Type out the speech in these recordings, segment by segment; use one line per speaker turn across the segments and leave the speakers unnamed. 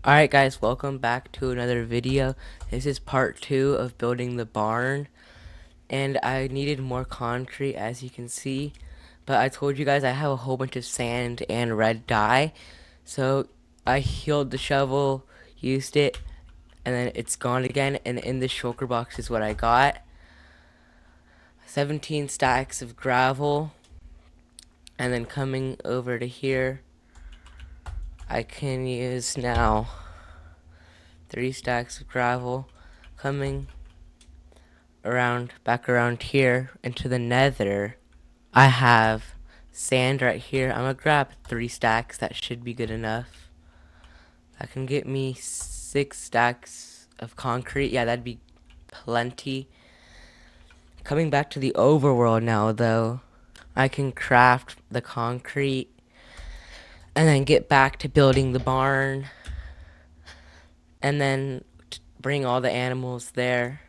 Alright guys, welcome back to another video. This is part 2 of building the barn. And I needed more concrete, as you can see. But I told you guys I have a whole bunch of sand and red dye. So I healed the shovel, used it, and then it's gone again. And in the shulker box is what I got. 17 stacks of gravel. And then coming over to here, I can use now 3 stacks of gravel. Coming back around here into the nether, I have sand right here. I'm gonna grab 3 stacks. That should be good enough. That can get me 6 stacks of concrete. Yeah, that'd be plenty. Coming back to the overworld now, though, I can craft the concrete and then get back to building the barn and then bring all the animals there.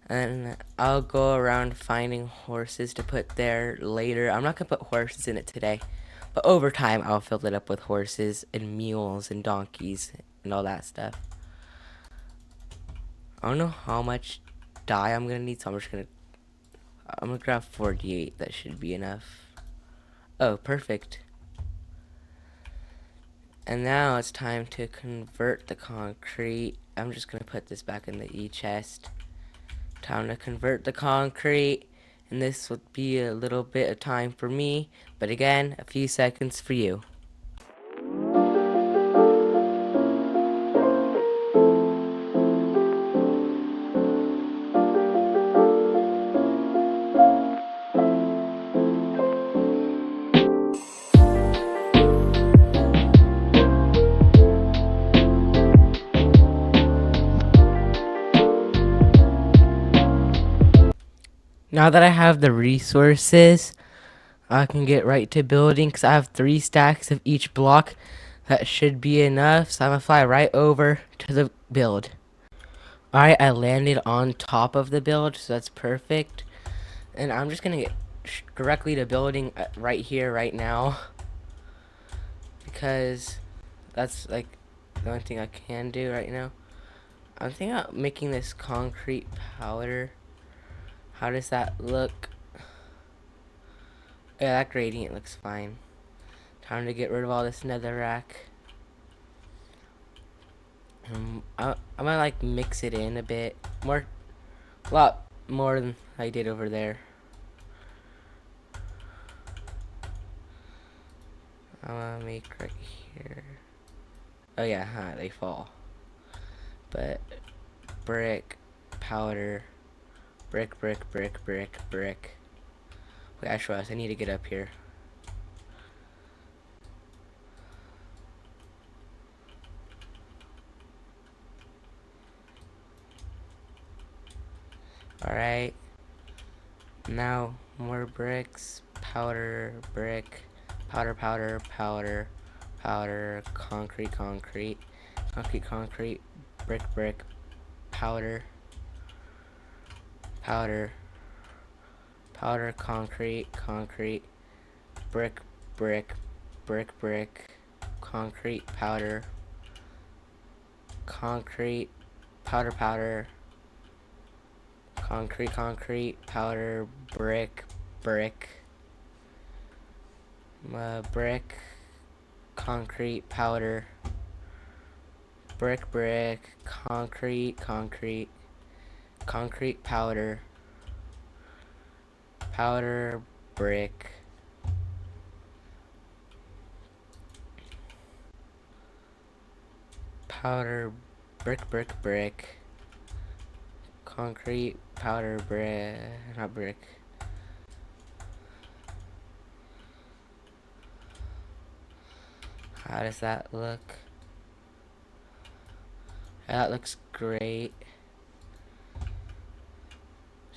And I'll go around finding horses to put there later. I'm not going to put horses in it today. But over time, I'll fill it up with horses and mules and donkeys and all that stuff. I don't know how much dye I'm going to need, so I'm gonna grab 48. That should be enough. Oh, perfect. And now it's time to convert the concrete. I'm just going to put this back in the E-chest. Time to convert the concrete, and this would be a little bit of time for me, but again, a few seconds for you. Now that I have the resources, I can get right to building because I have 3 stacks of each block. That should be enough, so I'm gonna fly right over to the build. Alright, I landed on top of the build, so that's perfect. And I'm just gonna get directly to building right here, right now. Because that's like the only thing I can do right now. I'm thinking about making this concrete powder. How does that look? Yeah, that gradient looks fine. Time to get rid of all this netherrack. I'm gonna like mix it in a bit more, a lot more than I did over there. I'm gonna make right here. Oh yeah, they fall. But brick, powder, brick, brick, brick, brick, brick. Wait, I realized I need to get up here. Alright. Now, more bricks, powder, brick, powder, powder, powder, powder, concrete, concrete, concrete, concrete, brick, brick, powder, powder, powder, concrete, concrete, brick, brick, brick, brick, concrete, powder, concrete, powder, powder, concrete, concrete, powder, brick, brick, brick, concrete, powder, brick, brick, concrete, concrete, concrete, powder, powder, brick, powder, brick, brick, brick, concrete, powder, brick, not brick. How does that look? That looks great.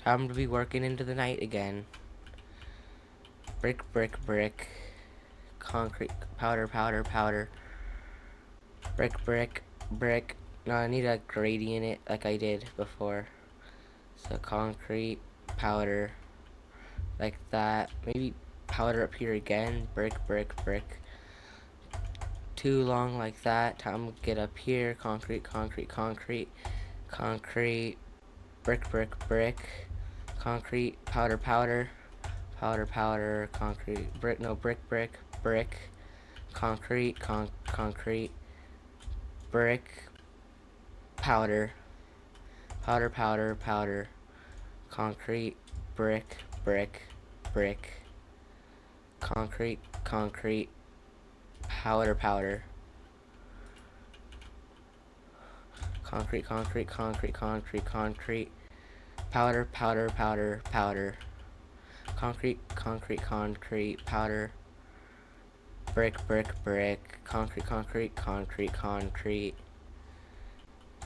Time to be working into the night again. Brick, brick, brick. Concrete, powder, powder, powder. Brick, brick, brick. No, I need to gradient it like I did before. So concrete, powder, like that. Maybe powder up here again. Brick, brick, brick. too long like that. I'm gonna get up here. Concrete, concrete, concrete, concrete, brick, brick, brick, concrete, powder, powder, powder, powder, concrete, brick, no, brick, brick, brick, concrete, concrete, brick, powder, powder, powder, powder, concrete, brick, brick, brick, concrete, concrete, powder, powder, concrete, concrete, concrete, concrete, concrete, powder, powder, powder, powder, concrete, concrete, concrete, powder, brick, brick, brick, concrete, concrete, concrete, concrete,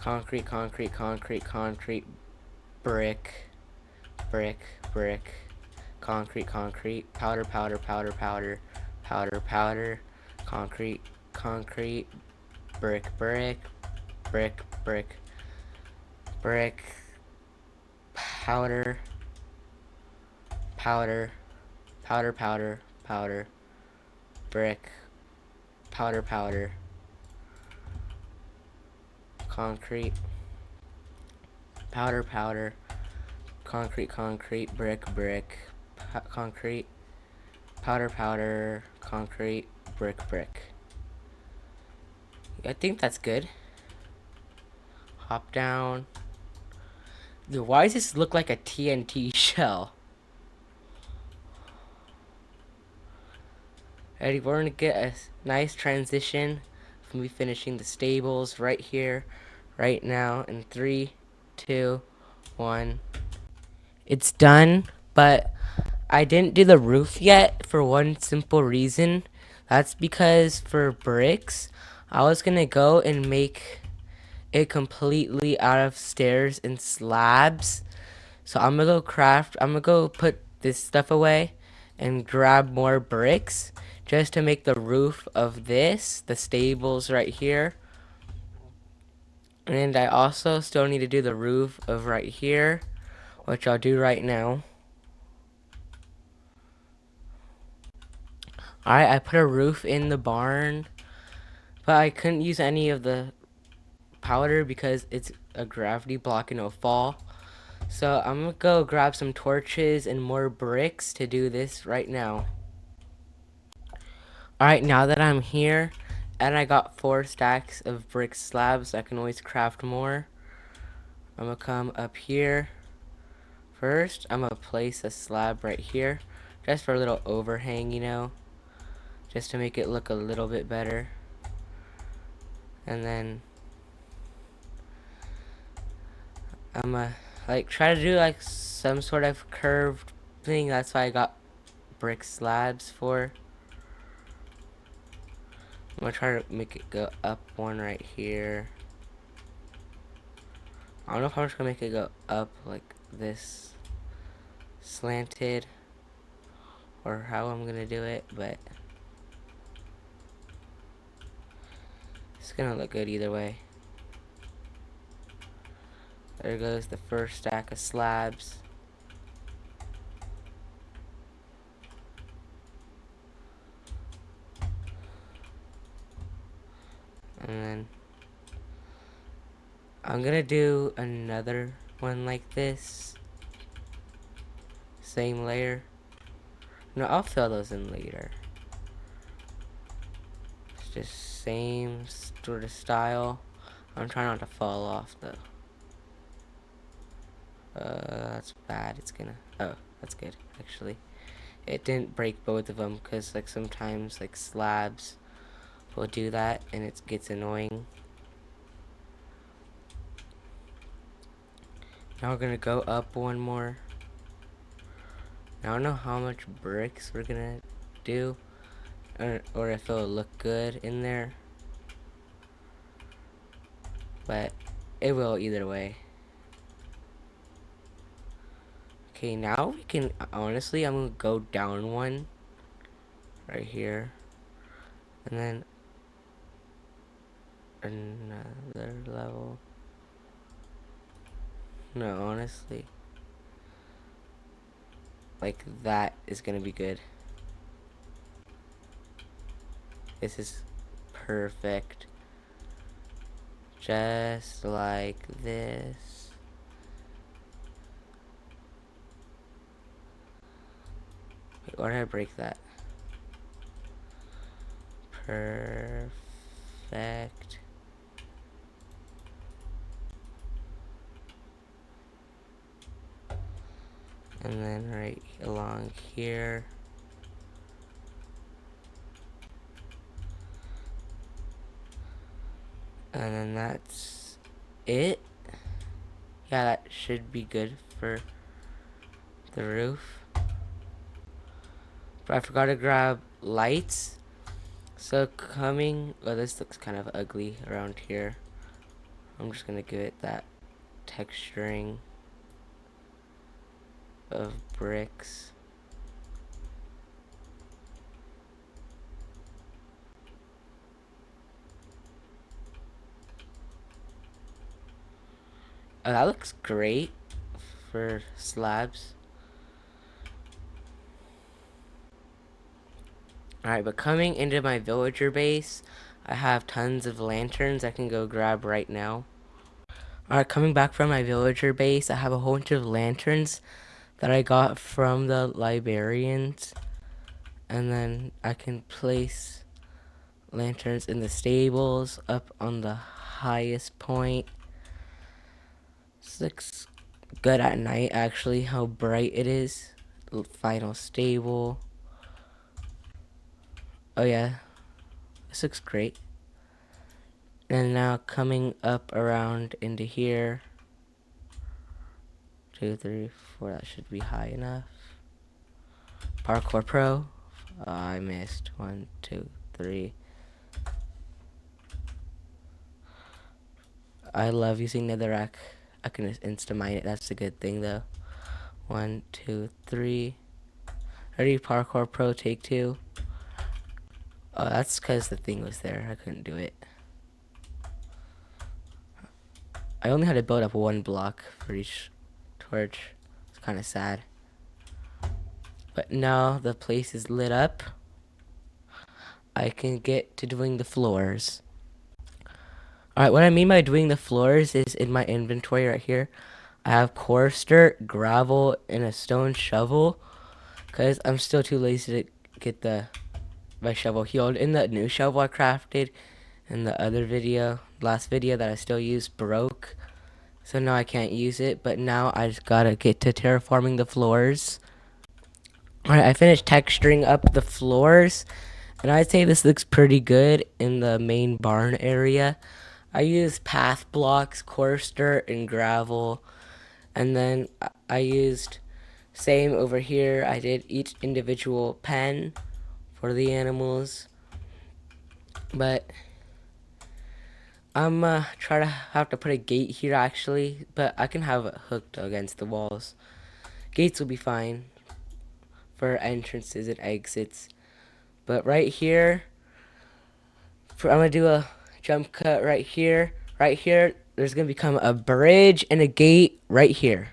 concrete, concrete, concrete, concrete, brick, brick, brick, concrete, concrete, powder, powder, powder, powder, powder, powder, concrete, concrete, brick, brick, brick, brick, brick, powder, powder, powder, powder, powder, brick, powder, powder, concrete, powder, powder, concrete, concrete, brick, brick, concrete, powder, powder, concrete, brick, brick. I think that's good. Hop down. Dude, why does this look like a TNT shell? Alrighty, we're gonna get a nice transition from me finishing the stables right here, right now, in 3, 2, 1. It's done, but I didn't do the roof yet for one simple reason. That's because for bricks, I was gonna go and make it completely out of stairs and slabs. So I'm gonna go put this stuff away and grab more bricks just to make the roof of this, the stables right here. And I also still need to do the roof of right here, which I'll do right now. Alright, I put a roof in the barn, but I couldn't use any of the powder because it's a gravity block and it'll fall. So I'm gonna go grab some torches and more bricks to do this right now. Alright, now that I'm here, and I got 4 stacks of brick slabs, I can always craft more. I'm gonna come up here. First, I'm gonna place a slab right here, just for a little overhang, you know, just to make it look a little bit better. And then I'm gonna like try to do like some sort of curved thing. That's why I got brick slabs for. I'm gonna try to make it go up one right here. I don't know if I'm just gonna make it go up like this, slanted, or how I'm gonna do it, but it's gonna look good either way. There goes the first stack of slabs. And then I'm gonna do another one like this. Same layer. No, I'll fill those in later. It's just same sort of style. I'm trying not to fall off though. That's bad. It's gonna. Oh, that's good actually. It didn't break both of them because like sometimes like slabs will do that and it gets annoying. Now we're gonna go up one more. I don't know how much bricks we're gonna do, or if it'll look good in there, but it will either way. Okay, now we can, honestly, I'm gonna go down one right here, and then another level. No, honestly, like that is gonna be good. This is perfect. Just like this. Wait, why did I break that? Perfect. And then right along here. And then that's it. Yeah, that should be good for the roof. But I forgot to grab lights. So well, this looks kind of ugly around here. I'm just gonna give it that texturing of bricks. Oh, that looks great for slabs. Alright, but coming into my villager base, I have tons of lanterns I can go grab right now. Alright, coming back from my villager base, I have a whole bunch of lanterns that I got from the librarians. And then I can place lanterns in the stables up on the highest point. This looks good at night, actually, how bright it is. Final stable. Oh yeah, this looks great. And now coming up around into here. 2, 3, 4, that should be high enough. Parkour Pro. Oh, I missed. 1, 2, 3. I love using netherrack. I can just insta-mine it. That's a good thing, though. 1, 2, 3. Ready, Parkour Pro, take 2. Oh, that's because the thing was there. I couldn't do it. I only had to build up 1 block for each torch. It's kind of sad. But now the place is lit up. I can get to doing the floors. Alright, what I mean by doing the floors is in my inventory right here. I have coarse dirt, gravel, and a stone shovel. Because I'm still too lazy to get my shovel healed. In the new shovel I crafted in the other video, last video that I still use, broke. So now I can't use it. But now I just gotta get to terraforming the floors. Alright, I finished texturing up the floors. And I'd say this looks pretty good in the main barn area. I used path blocks, coarse dirt, and gravel. And then I used same over here. I did each individual pen for the animals. But I'm try to have to put a gate here actually. But I can have it hooked against the walls. Gates will be fine for entrances and exits. But right here, I'm gonna do a jump cut right here. Right here, there's gonna become a bridge and a gate right here.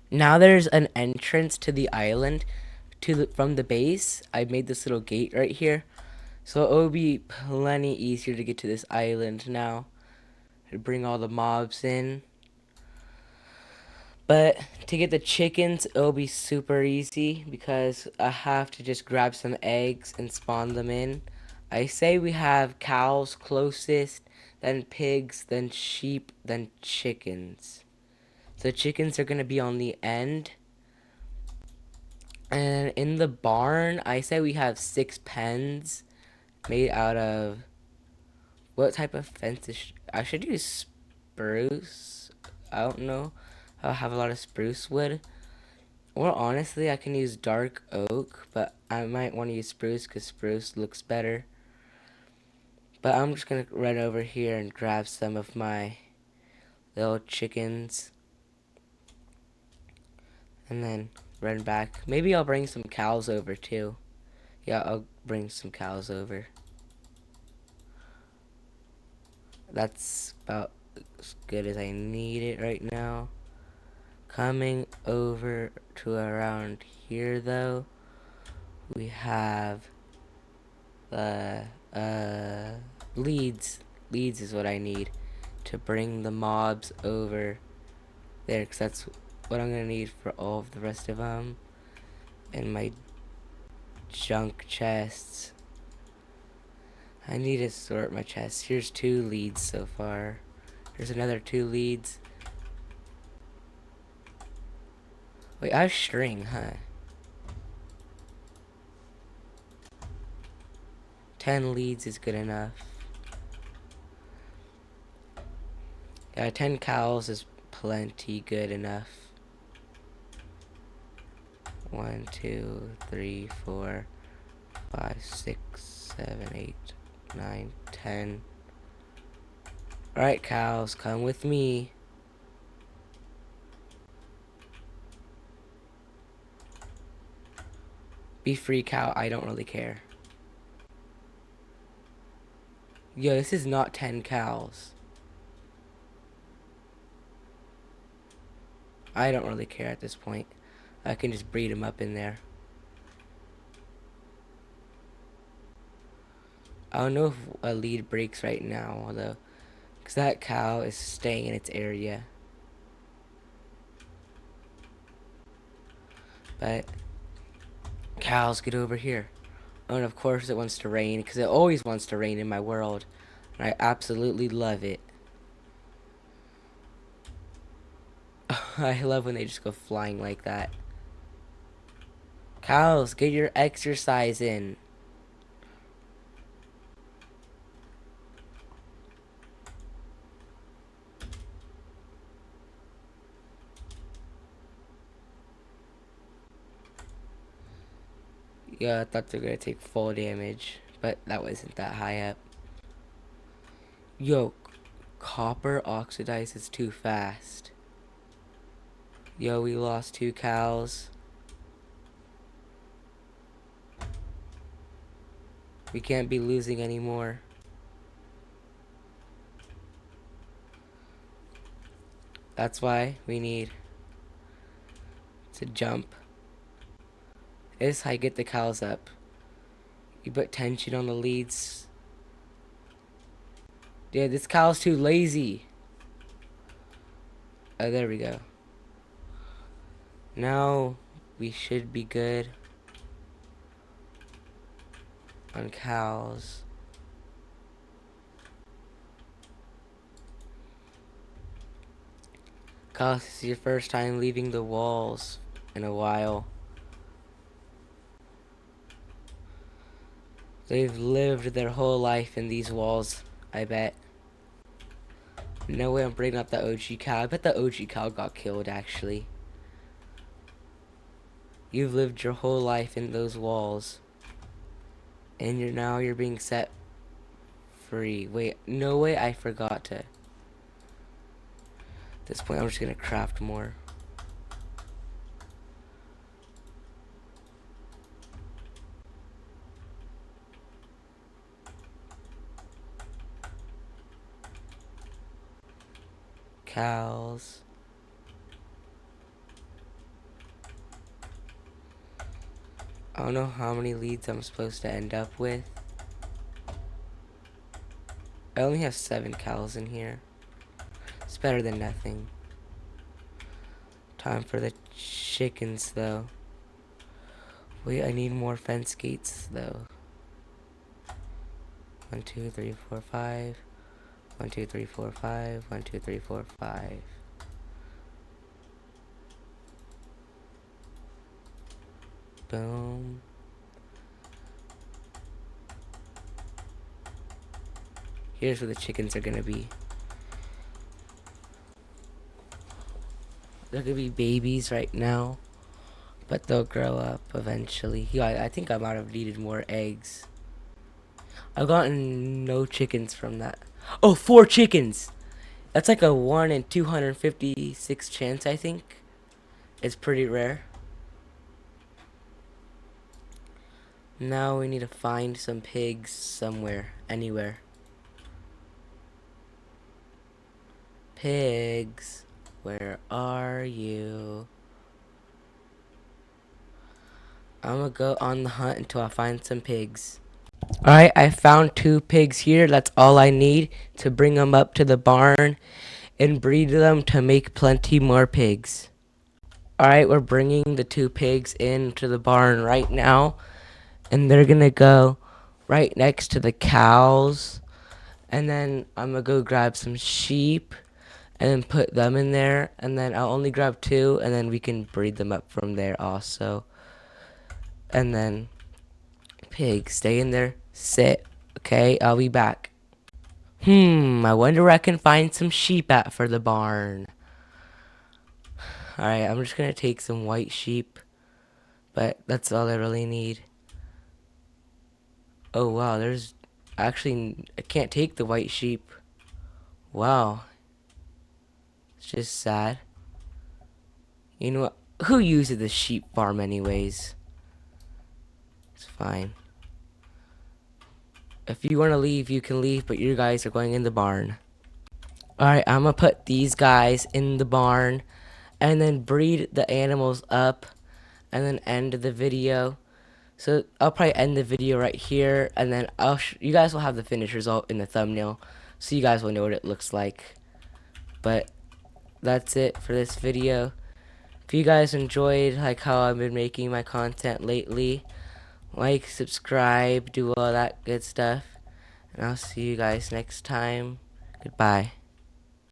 Now there's an entrance to the island from the base. I made this little gate right here. So it will be plenty easier to get to this island now. To bring all the mobs in. But to get the chickens, it'll be super easy because I have to just grab some eggs and spawn them in. I say we have cows closest, then pigs, then sheep, then chickens. So chickens are going to be on the end. And in the barn, I say we have 6 pens made out of... What type of fence I should use spruce. I don't know. I have a lot of spruce wood. Or honestly, I can use dark oak, but I might want to use spruce because spruce looks better. But I'm just going to run over here and grab some of my little chickens. And then run back. Maybe I'll bring some cows over too. Yeah, I'll bring some cows over. That's about as good as I need it right now. Coming over to around here though, we have Uh, leads. Leads is what I need to bring the mobs over there, because that's what I'm gonna need for all of the rest of them. And my junk chests. I need to sort my chests. Here's 2 leads so far. Here's another 2 leads. Wait, I have string, huh? 10 leads is good enough. Yeah, 10 cows is plenty good enough. 1, 2, 3, 4, 5, 6, 7, 8, 9, 10. Alright, cows, come with me. Be free, cow. I don't really care. Yo, this is not 10 cows. I don't really care at this point. I can just breed them up in there. I don't know if a lead breaks right now, though, because that cow is staying in its area. But cows, get over here. Oh, and of course it wants to rain, because it always wants to rain in my world. And I absolutely love it. I love when they just go flying like that. Cows, get your exercise in. Yeah, I thought they were gonna take full damage, but that wasn't that high up. Yo, copper oxidizes too fast. Yo, we lost 2 cows. We can't be losing anymore. That's why we need to jump. This is how you get the cows up. You put tension on the leads. Dude, this cow's too lazy. Oh, there we go. Now we should be good on cows. Cows, this is your first time leaving the walls in a while. They've lived their whole life in these walls, I bet. No way I'm bringing up the OG cow. I bet the OG cow got killed, actually. You've lived your whole life in those walls. And you're being set free. Wait, no way, I forgot to. At this point, I'm just gonna craft more. Cows. I don't know how many leads I'm supposed to end up with. I only have 7 cows in here. It's better than nothing. Time for the chickens, though. Wait, I need more fence gates, though. 1, 2, 3, 4, 5. 1, 2, 3, 4, 5. 1, 2, 3, 4, 5. Boom. Here's where the chickens are gonna be. They're gonna be babies right now, but they'll grow up eventually. Yeah, I think I might have needed more eggs. I've gotten no chickens from that. Oh, 4 chickens! That's like a 1 in 256 chance, I think. It's pretty rare. Now we need to find some pigs somewhere, anywhere. Pigs, where are you? I'm gonna go on the hunt until I find some pigs. Alright, I found 2 pigs here. That's all I need to bring them up to the barn and breed them to make plenty more pigs. Alright, we're bringing the 2 pigs into the barn right now, and they're gonna go right next to the cows. And then I'm gonna go grab some sheep and then put them in there, and then I'll only grab 2, and then we can breed them up from there also. And then pigs, stay in there, sit. Okay, I'll be back. I wonder where I can find some sheep at for the barn. Alright, I'm just gonna take some white sheep, but that's all I really need. Oh wow, there's actually, I can't take the white sheep. Wow, it's just sad. You know what? Who uses the sheep farm anyways? It's fine. If you want to leave, you can leave, but you guys are going in the barn. Alright, I'm gonna put these guys in the barn and then breed the animals up and then end the video. So I'll probably end the video right here, and then you guys will have the finished result in the thumbnail, so you guys will know what it looks like. But that's it for this video. If you guys enjoyed like how I've been making my content lately, like, subscribe, do all that good stuff, and I'll see you guys next time. Goodbye.